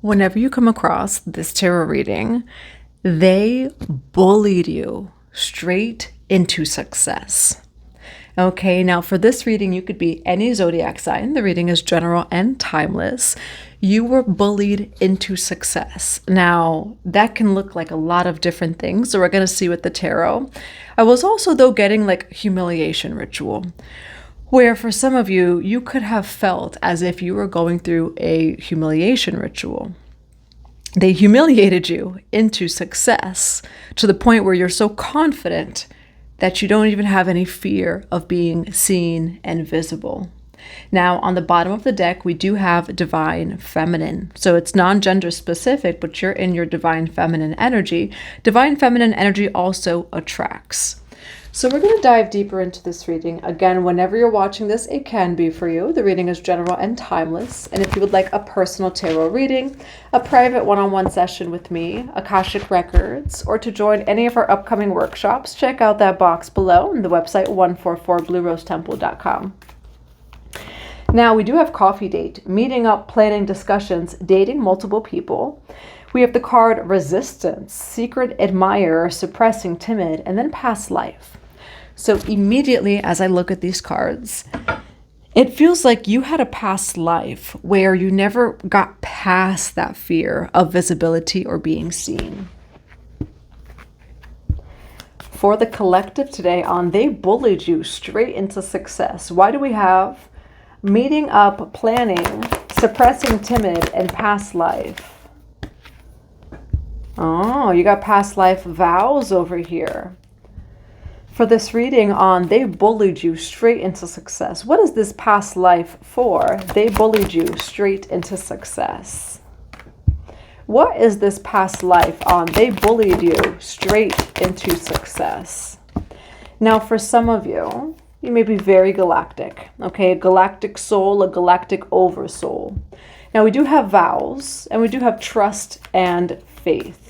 Whenever you come across this tarot reading, they bullied you straight into success. Okay, now for this reading, you could be any zodiac sign. The reading is general and timeless. You were bullied into success. Now, that can look like a lot of different things, so we're going to see with the tarot. I was also, though, getting like humiliation ritual, where for some of you, you could have felt as if you were going through a humiliation ritual. They humiliated you into success to the point where you're so confident that you don't even have any fear of being seen and visible. Now, on the bottom of the deck, we do have divine feminine. So it's non-gender specific, but you're in your divine feminine energy. Divine feminine energy also attracts. So we're going to dive deeper into this reading. Again, whenever you're watching this, it can be for you. The reading is general and timeless. And if you would like a personal tarot reading, a private one-on-one session with me, Akashic Records, or to join any of our upcoming workshops, check out that box below on the website 144bluerosetemple.com. Now, we do have coffee date, meeting up, planning discussions, dating multiple people. We have the card Resistance, Secret Admirer, Suppressing Timid, and then Past Life. So immediately as I look at these cards, it feels like you had a past life where you never got past that fear of visibility or being seen. For the collective today on They Bullied You Straight into Success. Why do we have meeting up, planning, suppressing timid, and past life? Oh, you got past life vows over here. For this reading on They Bullied You Straight into Success. What is this past life for? They bullied you straight into success. What is this past life on They Bullied You Straight into Success? Now, for some of you, you may be very galactic, okay? A galactic soul, a galactic oversoul. Now, we do have vows, and we do have trust and faith.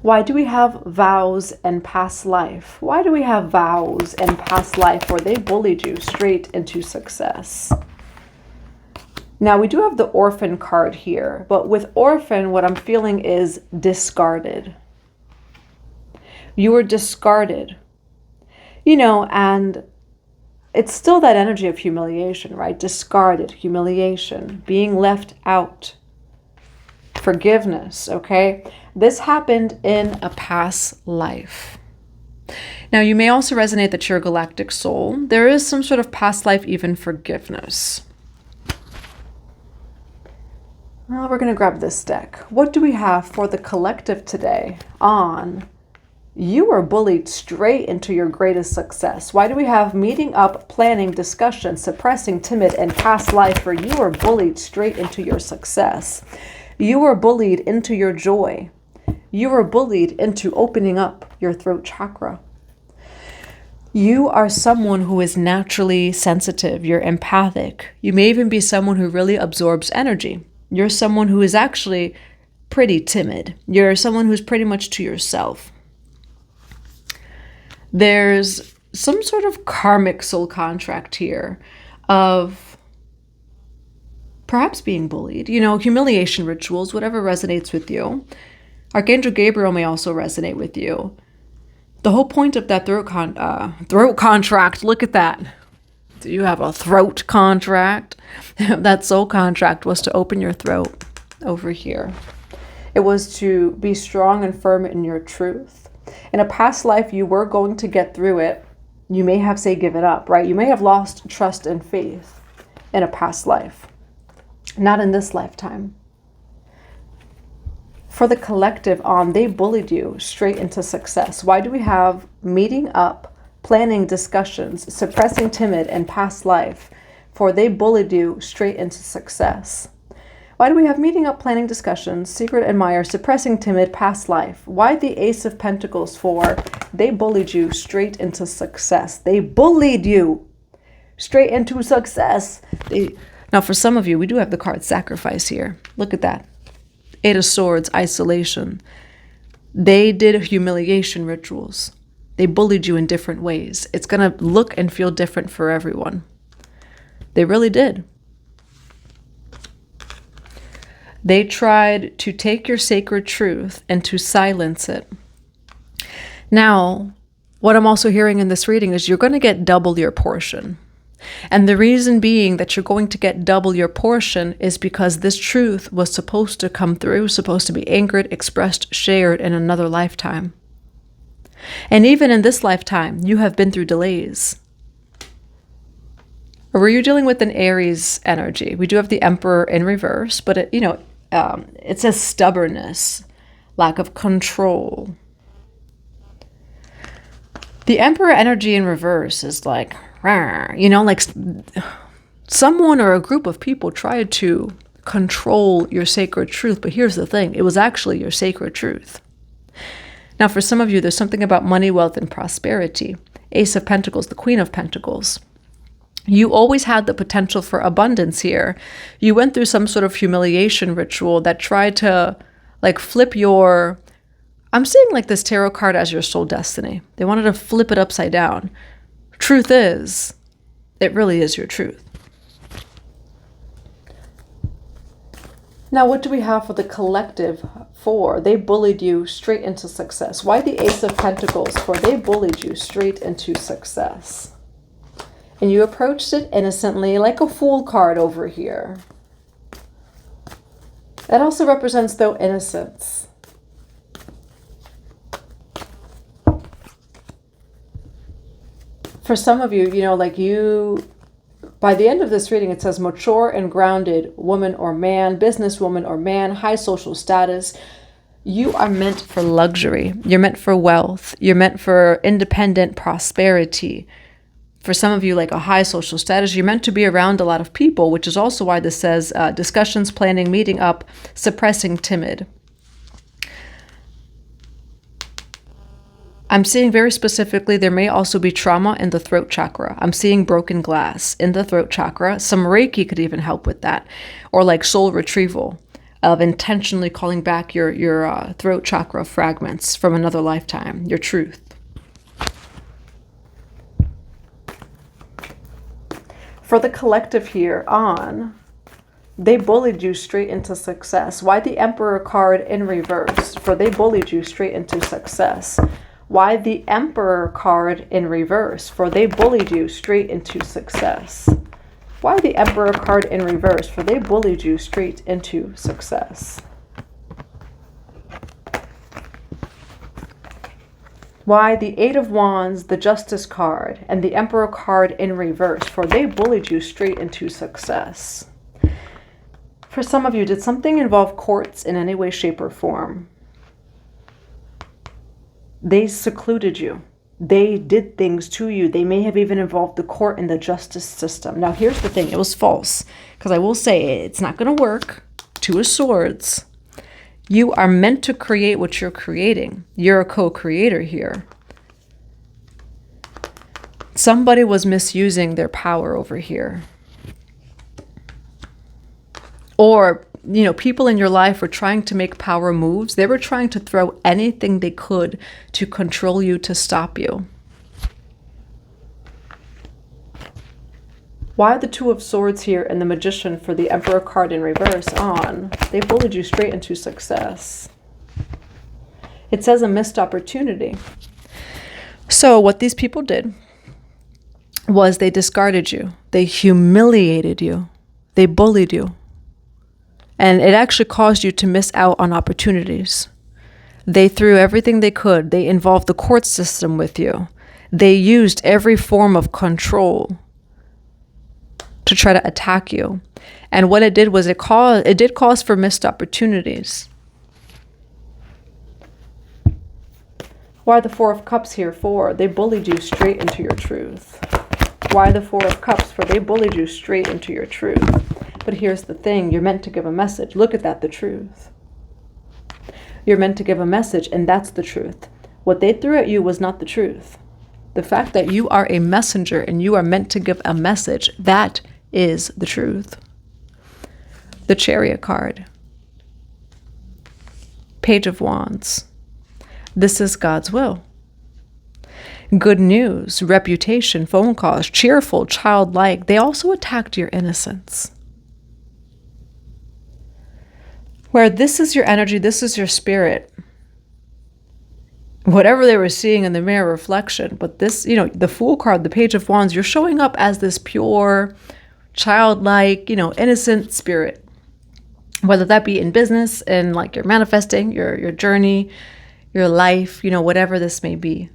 Why do we have vows and past life? Why do we have vows and past life where they bullied you straight into success? Now, we do have the orphan card here, but with orphan, what I'm feeling is discarded. You were discarded, and it's still that energy of humiliation, right? Discarded, humiliation, being left out. Forgiveness, okay? This happened in a past life. Now, you may also resonate that you're a galactic soul. There is some sort of past life, even forgiveness. Well, we're going to grab this deck. What do we have for the collective today on you were bullied straight into your greatest success? Why do we have meeting up, planning, discussion, suppressing timid, and past life where you were bullied straight into your success? You were bullied into your joy. You were bullied into opening up your throat chakra. You are someone who is naturally sensitive. You're empathic. You may even be someone who really absorbs energy. You're someone who is actually pretty timid. You're someone who's pretty much to yourself. There's some sort of karmic soul contract here of perhaps being bullied, humiliation rituals, whatever resonates with you. Archangel Gabriel may also resonate with you. The whole point of that throat contract, look at that. Do you have a throat contract? That soul contract was to open your throat over here. It was to be strong and firm in your truth. In a past life, you were going to get through it. You may have, given up, right? You may have lost trust and faith in a past life. Not in this lifetime. For the collective on They Bullied You Straight into Success. Why do we have meeting up, planning discussions, suppressing timid, and past life for They Bullied You Straight into Success? Why do we have meeting up, planning discussions, secret admirer, suppressing timid, past life? Why the Ace of Pentacles for They Bullied You Straight into Success? They bullied you straight into success. Now, for some of you, we do have the card Sacrifice here. Look at that. Eight of Swords, isolation. They did humiliation rituals. They bullied you in different ways. It's going to look and feel different for everyone. They really did. They tried to take your sacred truth and to silence it. Now, what I'm also hearing in this reading is you're going to get double your portion. And the reason being that you're going to get double your portion is because this truth was supposed to come through, supposed to be anchored, expressed, shared in another lifetime. And even in this lifetime, you have been through delays. Or were you dealing with an Aries energy? We do have the Emperor in reverse, but it says stubbornness, lack of control. The Emperor energy in reverse is like, like someone or a group of people tried to control your sacred truth. But here's the thing, it was actually your sacred truth. Now, for some of you, there's something about money, wealth, and prosperity. Ace of Pentacles, the Queen of Pentacles. You always had the potential for abundance here. You went through some sort of humiliation ritual that tried to flip your... I'm seeing this tarot card as your soul destiny. They wanted to flip it upside down. Truth is, it really is your truth. Now, what do we have for the collective? For they bullied you straight into success. Why the Ace of Pentacles? For they bullied you straight into success. And you approached it innocently, like a Fool card over here. That also represents, though, innocence. For some of you, by the end of this reading, it says mature and grounded woman or man, businesswoman or man, high social status. You are meant for luxury. You're meant for wealth. You're meant for independent prosperity. For some of you, a high social status, you're meant to be around a lot of people, which is also why this says discussions, planning, meeting up, suppressing, timid. I'm seeing very specifically there may also be trauma in the throat chakra. I'm seeing broken glass in the throat chakra. Some Reiki could even help with that. Or soul retrieval of intentionally calling back your throat chakra fragments from another lifetime, your truth. For the collective here on, they bullied you straight into success. Why the Emperor card in reverse? For they bullied you straight into success. Why the Emperor card in reverse? For they bullied you straight into success. Why the Emperor card in reverse? For they bullied you straight into success. Why the Eight of Wands, the Justice card, and the Emperor card in reverse? For they bullied you straight into success. For some of you, did something involve courts in any way, shape, or form? They secluded you. They did things to you. They may have even involved the court and the justice system. Now, here's the thing. It was false. Because I will say it's not going to work. Two of Swords. You are meant to create what you're creating. You're a co-creator here. Somebody was misusing their power over here. Or people in your life were trying to make power moves. They were trying to throw anything they could to control you, to stop you. Why the Two of Swords here and the Magician for the Emperor card in reverse on? They bullied you straight into success. It says a missed opportunity. So what these people did was they discarded you. They humiliated you. They bullied you. And it actually caused you to miss out on opportunities. They threw everything they could. They involved the court system with you. They used every form of control to try to attack you. And what it did was it did cause for missed opportunities. Why the Four of Cups here? For they bullied you straight into your truth. Why the Four of Cups? For they bullied you straight into your truth. But here's the thing, you're meant to give a message. Look at that, the truth. You're meant to give a message, and that's the truth. What they threw at you was not the truth. The fact that you are a messenger and you are meant to give a message, that is the truth. The Chariot card. Page of Wands. This is God's will. Good news, reputation, phone calls, cheerful, childlike. They also attacked your innocence. where this is your energy, this is your spirit. Whatever they were seeing in the mirror reflection, but this, you know, the Fool card, the Page of Wands, you're showing up as this pure, childlike, you know, innocent spirit. Whether that be in business and like you're manifesting your journey, your life, you know, whatever this may be.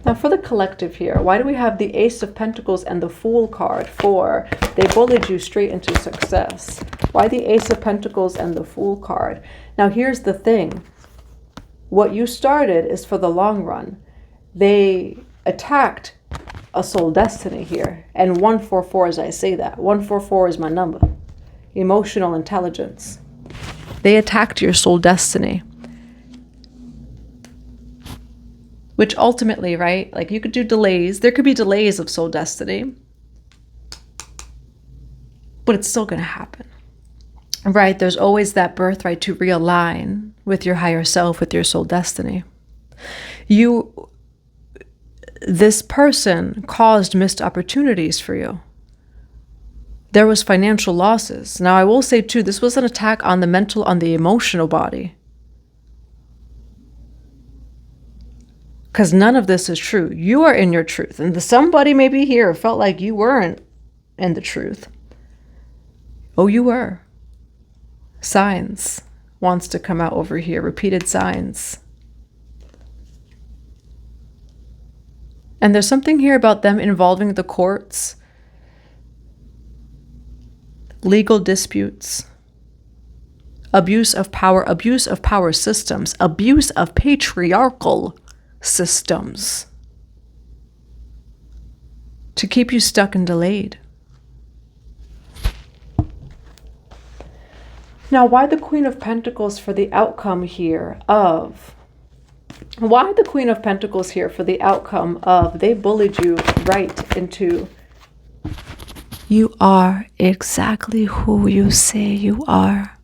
Now for the collective here, why do we have the Ace of Pentacles and the Fool card? For they bullied you straight into success. Why the Ace of Pentacles and the Fool card? Now here's the thing. What you started is for the long run. They attacked a soul destiny here. And 144, as I say that, 144 is my number. Emotional intelligence. They attacked your soul destiny. Which ultimately, right, like you could do delays. There could be delays of soul destiny. But it's still going to happen. Right? There's always that birthright to realign with your higher self, with your soul destiny. This person caused missed opportunities for you. There was financial losses. Now, I will say too, this was an attack on the mental, on the emotional body. Because none of this is true. You are in your truth. And somebody maybe here felt like you weren't in the truth. Oh, you were. Signs wants to come out over here. Repeated signs. And there's something here about them involving the courts. Legal disputes. Abuse of power systems. Abuse of patriarchal systems to keep you stuck and delayed. Now, why the Queen of Pentacles for the outcome here of... Why the Queen of Pentacles here for the outcome of they bullied you right into... You are exactly who you say you are.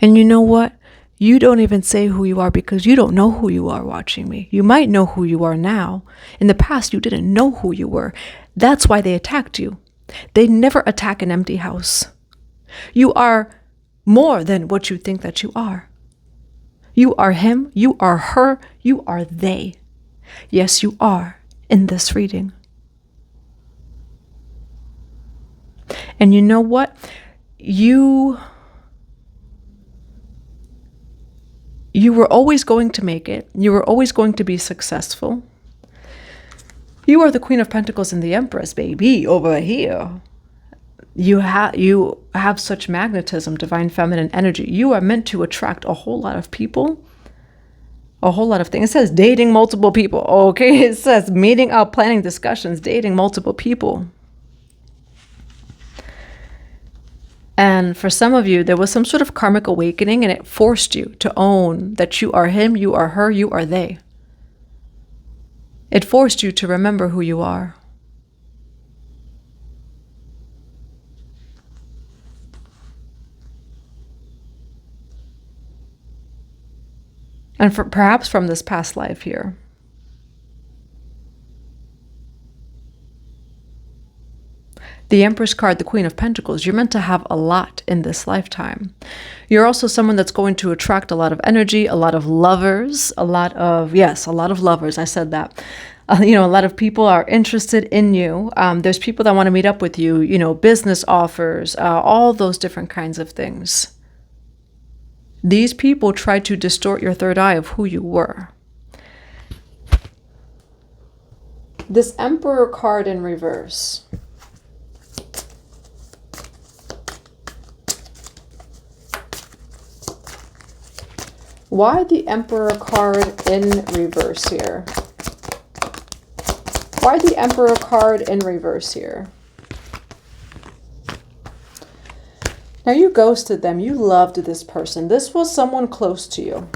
And you know what? You don't even say who you are because you don't know who you are watching me. You might know who you are now. In the past, you didn't know who you were. That's why they attacked you. They never attack an empty house. You are more than what you think that you are. You are him, you are her, you are they. Yes, you are in this reading. And you know what? You were always going to make it. You were always going to be successful. You are the Queen of Pentacles and the Empress, baby, over here. You have such magnetism, divine feminine energy. You are meant to attract a whole lot of people, a whole lot of things. It says dating multiple people. Okay, it says meeting up, planning discussions, dating multiple people. And for some of you, there was some sort of karmic awakening and it forced you to own that you are him, you are her, you are they. It forced you to remember who you are. And perhaps from this past life here. The Empress card, the Queen of Pentacles, you're meant to have a lot in this lifetime. You're also someone that's going to attract a lot of energy, a lot of lovers, a lot of lovers, I said that. A lot of people are interested in you. There's people that want to meet up with you, business offers, all those different kinds of things. These people try to distort your third eye of who you were. This Emperor card in reverse. Why the Emperor card in reverse here? Why the Emperor card in reverse here? Now you ghosted them. You loved this person. This was someone close to you.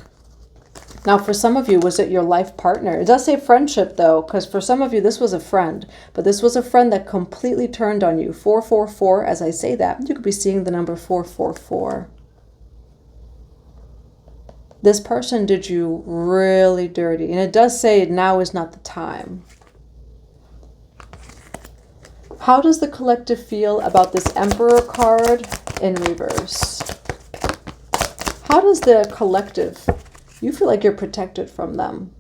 Now for some of you, was it your life partner? It does say friendship though, because for some of you, this was a friend. But this was a friend that completely turned on you. 444, as I say that, you could be seeing the number 444. This person did you really dirty. And it does say now is not the time. How does the collective feel about this Emperor card in reverse? How does the collective, you feel like you're protected from them?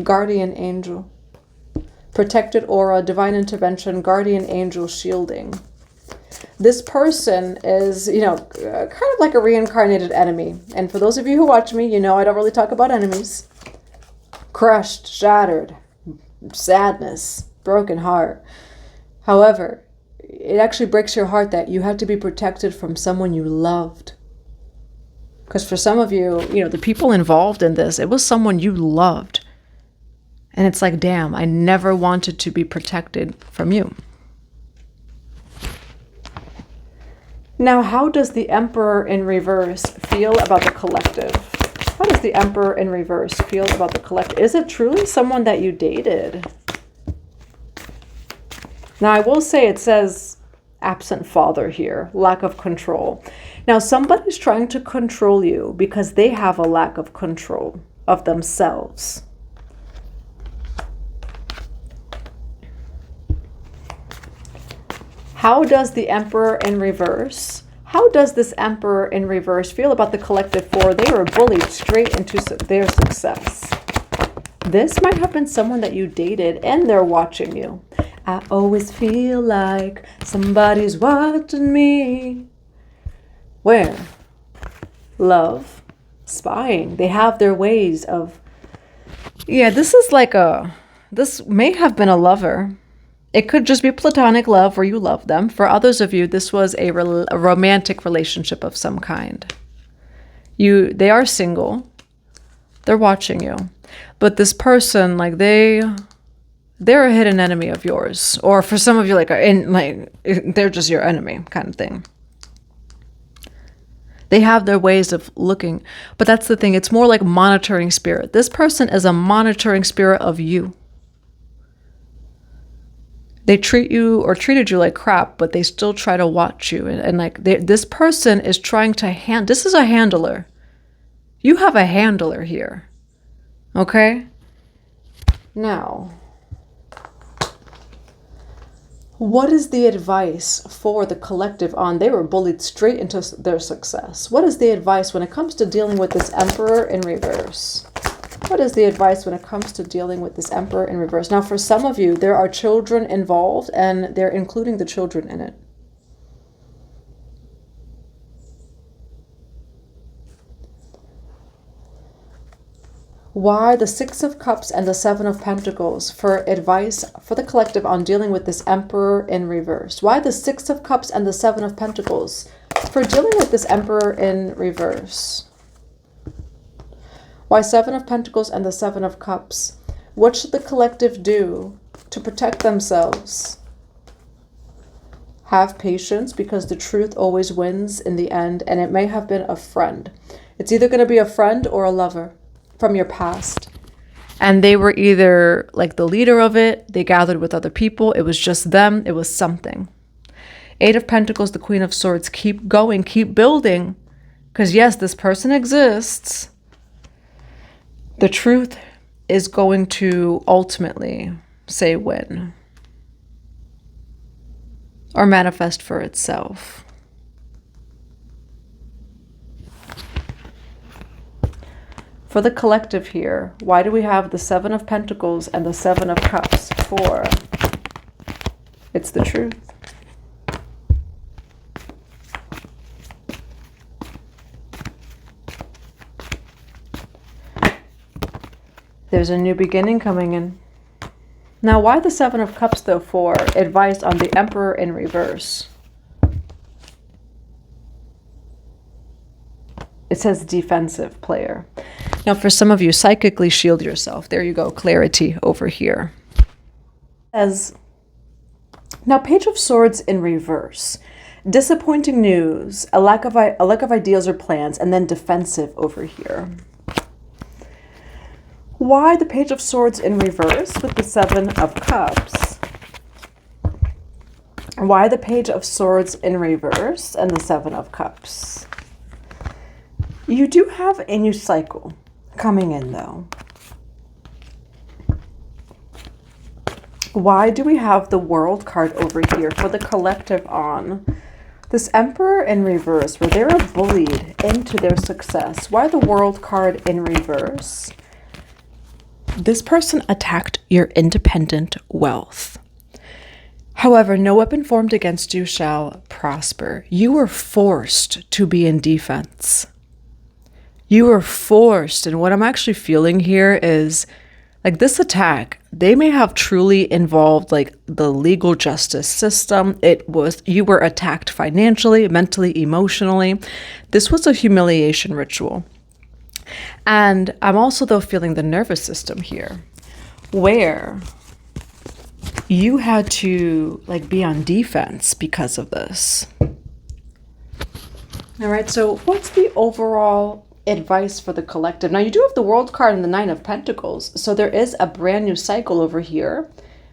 Guardian angel, protected aura, divine intervention, guardian angel shielding. This person is, you know, kind of like a reincarnated enemy. And for those of you who watch me, you know I don't really talk about enemies. Crushed, shattered, sadness, broken heart. However, it actually breaks your heart that you had to be protected from someone you loved. Because for some of you, you know, the people involved in this, it was someone you loved. And it's like, damn, I never wanted to be protected from you. Now, how does the Emperor in reverse feel about the collective? How does the Emperor in reverse feel about the collective? Is it truly someone that you dated? Now, I will say it says absent father here, lack of control. Now, somebody's trying to control you because they have a lack of control of themselves. How does the Emperor in reverse, how does this Emperor in reverse feel about the collective four? They were bullied straight into their success. This might have been someone that you dated and they're watching you. I always feel like somebody's watching me. Where? Love, spying. They have their ways of, yeah, this is like this may have been a lover. It could just be platonic love where you love them. For others of you, this was a romantic relationship of some kind. They are single. They're watching you. But this person, like they're a hidden enemy of yours. Or for some of you, they're just your enemy kind of thing. They have their ways of looking. But that's the thing. It's more like monitoring spirit. This person is a monitoring spirit of you. They treat you or treated you like crap, but they still try to watch you. This person is trying to this is a handler. You have a handler here. Okay? Now, what is the advice for the collective on? They were bullied straight into their success. What is the advice when it comes to dealing with this Emperor in reverse? What is the advice when it comes to dealing with this Emperor in reverse? Now, for some of you, there are children involved, and they're including the children in it. Why the Six of Cups and the Seven of Pentacles for advice for the collective on dealing with this Emperor in reverse? Why the Six of Cups and the Seven of Pentacles for dealing with this Emperor in reverse? Why Seven of Pentacles and the Seven of Cups? What should the collective do to protect themselves? Have patience, because the truth always wins in the end, and it may have been a friend. It's either going to be a friend or a lover from your past. And they were either like the leader of it, they gathered with other people, it was just them, it was something. Eight of Pentacles, the Queen of Swords, keep going, keep building, because yes, this person exists. The truth is going to ultimately say win or manifest for itself. For the collective here, why do we have the Seven of Pentacles and the Seven of Cups? For it's the truth. There's a new beginning coming in. Now, why the Seven of Cups, though, for advice on the Emperor in reverse? It says defensive player. Now, for some of you, psychically shield yourself. There you go, clarity over here. Now, Page of Swords in reverse. Disappointing news, a lack of ideas or plans, and then defensive over here. Why the Page of Swords in reverse with the Seven of Cups? Why the Page of Swords in reverse and the Seven of Cups? You do have a new cycle coming in, though. Why do we have the World card over here for the collective on this Emperor in reverse, where they're bullied into their success? Why the World card in reverse? This person attacked your independent wealth. However, no weapon formed against you shall prosper. You were forced to be in defense. You were forced. And what I'm actually feeling here is like this attack, they may have truly involved like the legal justice system. You were attacked financially, mentally, emotionally. This was a humiliation ritual. And I'm also though feeling the nervous system here, where you had to like be on defense because of this. All right, so what's the overall advice for the collective? Now you do have the World card and the Nine of Pentacles, so there is a brand new cycle over here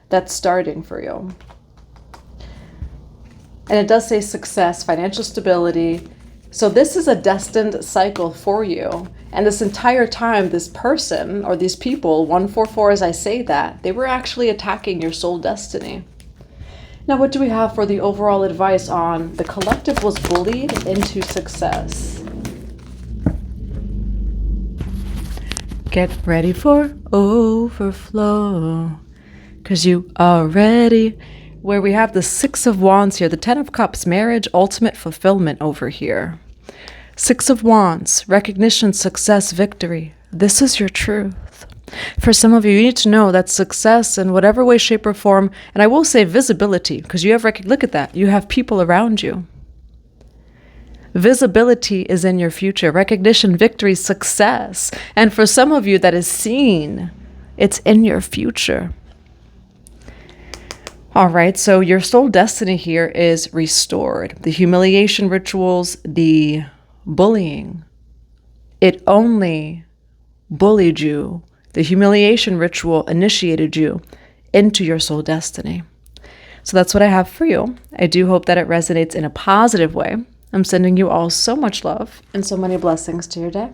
that's starting for you. And it does say success, financial stability. So this is a destined cycle for you. And this entire time, this person or these people, 144 as I say that, they were actually attacking your soul destiny. Now, what do we have for the overall advice on the collective was bullied into success? Get ready for overflow, because you are ready. Where we have the Six of Wands here, the Ten of Cups, marriage, ultimate fulfillment over here. Six of Wands, recognition, success, victory. This is your truth. For some of you, you need to know that success in whatever way, shape, or form, and I will say visibility, because you have, look at that, you have people around you. Visibility is in your future. Recognition, victory, success. And for some of you that is seen, it's in your future. All right, so your soul destiny here is restored. The humiliation rituals, the bullying, it only bullied you. The humiliation ritual initiated you into your soul destiny. So that's what I have for you. I do hope that it resonates in a positive way. I'm sending you all so much love and so many blessings to your day.